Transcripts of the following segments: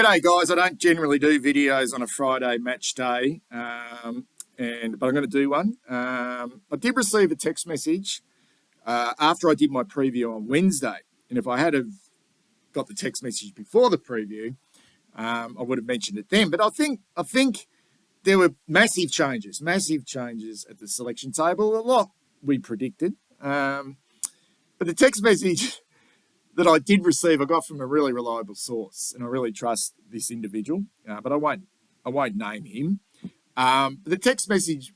G'day, guys. I don't generally do videos on a Friday match day, but I'm going to do one. I did receive a text message after I did my preview on Wednesday, and if I had have got the text message before the preview, I would have mentioned it then. But I think there were massive changes at the selection table. A lot we predicted, but the text message that I did receive, I got from a really reliable source, and I really trust this individual, but I won't name him. But the text message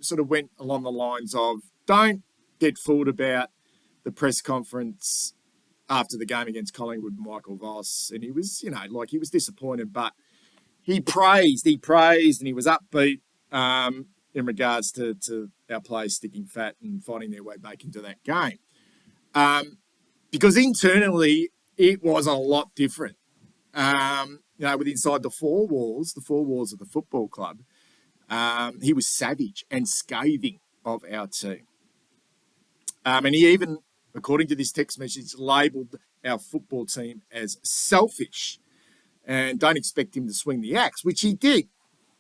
sort of went along the lines of, don't get fooled about the press conference after the game against Collingwood, Michael Voss. And he was, he was disappointed, but he praised, and he was upbeat in regards to our players sticking fat and finding their way back into that game. Because internally, it was a lot different. With inside the four walls of the football club, he was savage and scathing of our team. And he even, according to this text message, labelled our football team as selfish and don't expect him to swing the axe, which he did.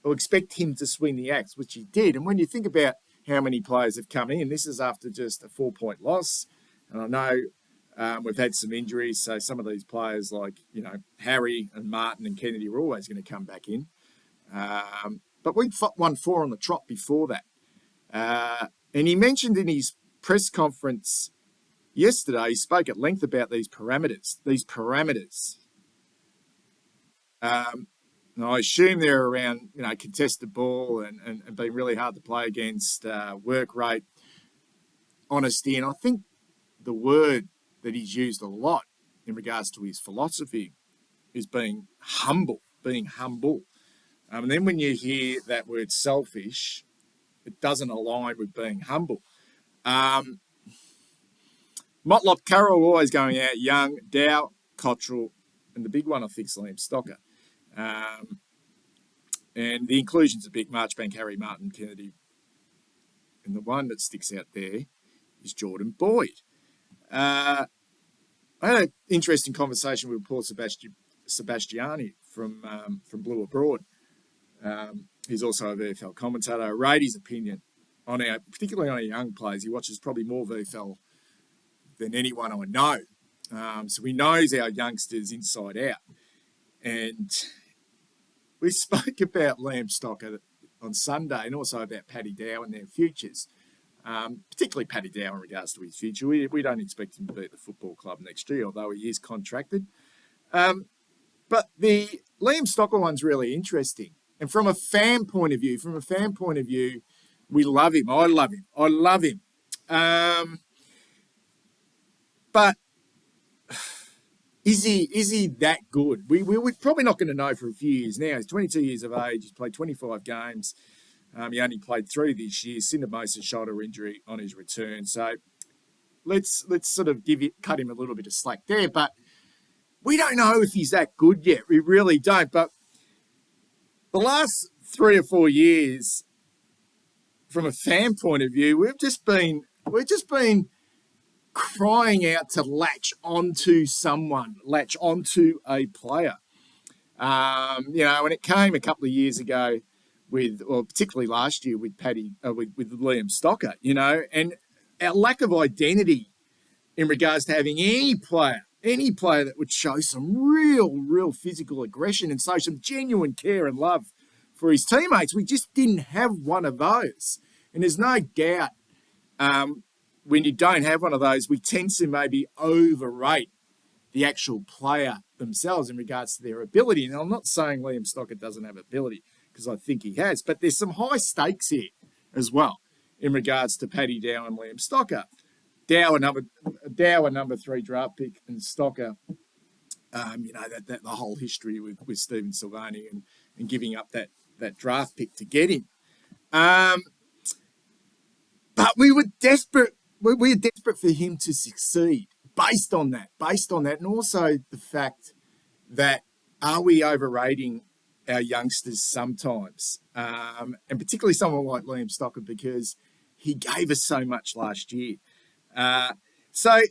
Or expect him to swing the axe, which he did. And when you think about how many players have come in, this is after just a 4-point loss. And I know we've had some injuries, so some of these players like, Harry and Martin and Kennedy were always going to come back in. But we won 4 on the trot before that. And he mentioned in his press conference yesterday, he spoke at length about these parameters. And I assume they're around, contested ball and being really hard to play against, work rate, honesty. And I think the word that he's used a lot in regards to his philosophy is being humble. And then when you hear that word selfish, it doesn't align with being humble. Motlop Carroll always going out young, Dow, Cottrell, and the big one I think is Liam Stocker. And the inclusions of Big Marchbank, Harry, Martin, Kennedy. And the one that sticks out there is Jordan Boyd. I had an interesting conversation with Paul Sebastiani from Blue Abroad. He's also a VFL commentator. I rate his opinion particularly on our young players. He watches probably more VFL than anyone I know. So he knows our youngsters inside out. And we spoke about Liam Stocker on Sunday and also about Paddy Dow and their futures. Particularly Paddy Dow in regards to his future. We don't expect him to be at the football club next year, although he is contracted. But the Liam Stocker one's really interesting. And from a fan point of view, we love him. I love him. But is he that good? We're probably not going to know for a few years now. He's 22 years of age. He's played 25 games. He only played 3 this year. Syndesmosis shoulder injury on his return. So let's sort of cut him a little bit of slack there. But we don't know if he's that good yet. We really don't. But the last 3 or 4 years, from a fan point of view, we've just been crying out to latch onto someone, latch onto a player. When it came a couple of years ago, particularly last year with with Liam Stocker, and our lack of identity in regards to having any player that would show some real physical aggression and show some genuine care and love for his teammates. We just didn't have one of those. And there's no doubt when you don't have one of those, we tend to maybe overrate the actual player themselves in regards to their ability. And I'm not saying Liam Stocker doesn't have ability, because I think he has. But there's some high stakes here as well in regards to Paddy Dow and Liam Stocker. Dow a number 3 draft pick, and Stocker, the whole history with Stephen Silvani and giving up that draft pick to get him. But we were desperate. We were desperate for him to succeed based on that, and also the fact that are we overrating our youngsters sometimes, and particularly someone like Liam Stocker, because he gave us so much last year. So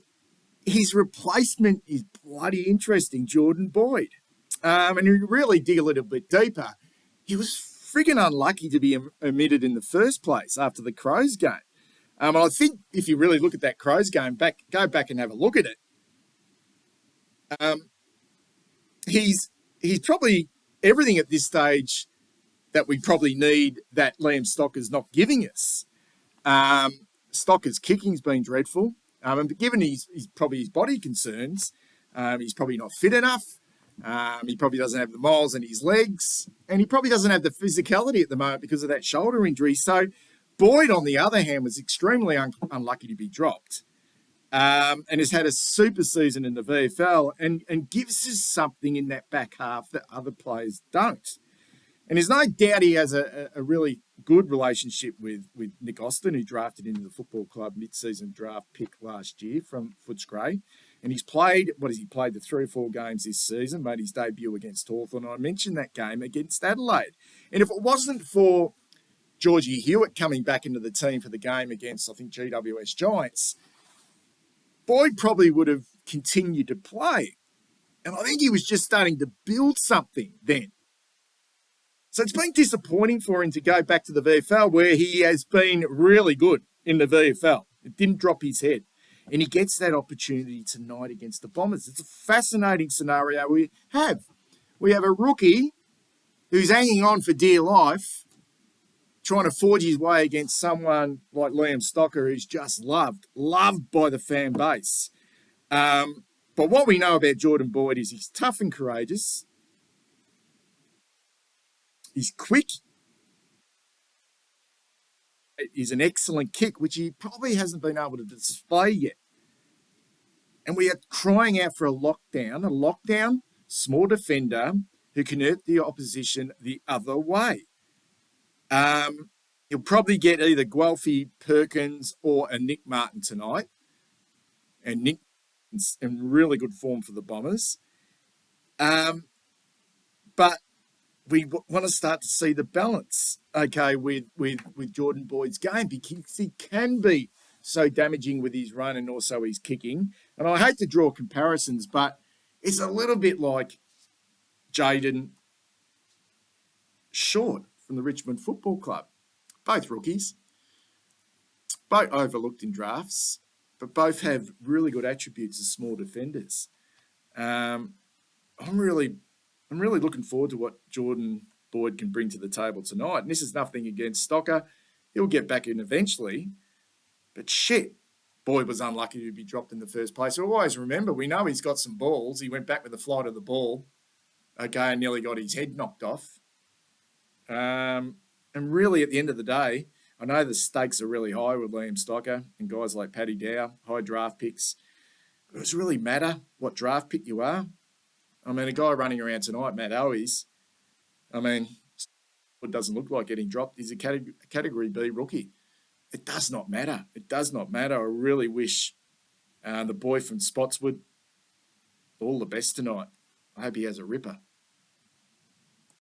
his replacement is bloody interesting, Jordan Boyd. And you really dig a little bit deeper, he was friggin' unlucky to be omitted in the first place after the Crows game. And I think if you really look at that Crows game, go back and have a look at it. Um, he's probably everything at this stage that we probably need that Liam Stocker's not giving us. Stocker's kicking's been dreadful. And given his body concerns, he's probably not fit enough. He probably doesn't have the miles in his legs, and he probably doesn't have the physicality at the moment because of that shoulder injury. So Boyd, on the other hand, was extremely unlucky to be dropped, and has had a super season in the VFL and gives us something in that back half that other players don't. And there's no doubt he has a really good relationship with Nick Austin, who drafted into the football club mid-season draft pick last year from Footscray. And he's played, he played the 3 or 4 games this season, made his debut against Hawthorn. I mentioned that game against Adelaide. And if it wasn't for Georgie Hewitt coming back into the team for the game against, I think, GWS Giants, Boyd probably would have continued to play. And I think he was just starting to build something then. So it's been disappointing for him to go back to the VFL, where he has been really good in the VFL. It didn't drop his head. And he gets that opportunity tonight against the Bombers. It's a fascinating scenario we have. We have a rookie who's hanging on for dear life, trying to forge his way against someone like Liam Stocker, who's just loved by the fan base. But what we know about Jordan Boyd is he's tough and courageous. He's quick. He's an excellent kick, which he probably hasn't been able to display yet. And we are crying out for a lockdown small defender who can hurt the opposition the other way. He'll probably get either Guelphy, Perkins, or a Nick Martin tonight. And Nick is in really good form for the Bombers. But we want to start to see the balance, okay, with Jordan Boyd's game, because he can be so damaging with his run and also his kicking. And I hate to draw comparisons, but it's a little bit like Jaden Short from the Richmond Football Club. Both rookies, both overlooked in drafts, but both have really good attributes as small defenders. I'm really looking forward to what Jordan Boyd can bring to the table tonight. And this is nothing against Stocker. He'll get back in eventually. But shit, Boyd was unlucky to be dropped in the first place. So always remember, we know he's got some balls. He went back with the flight of the ball, okay, and nearly got his head knocked off. And really, at the end of the day, I know the stakes are really high with Liam Stocker and guys like Paddy Dow, high draft picks. But does it really matter what draft pick you are? I mean, a guy running around tonight, Matt Owies, it doesn't look like getting dropped. He's a Category B rookie. It does not matter. It does not matter. I really wish the boy from Spotswood all the best tonight. I hope he has a ripper.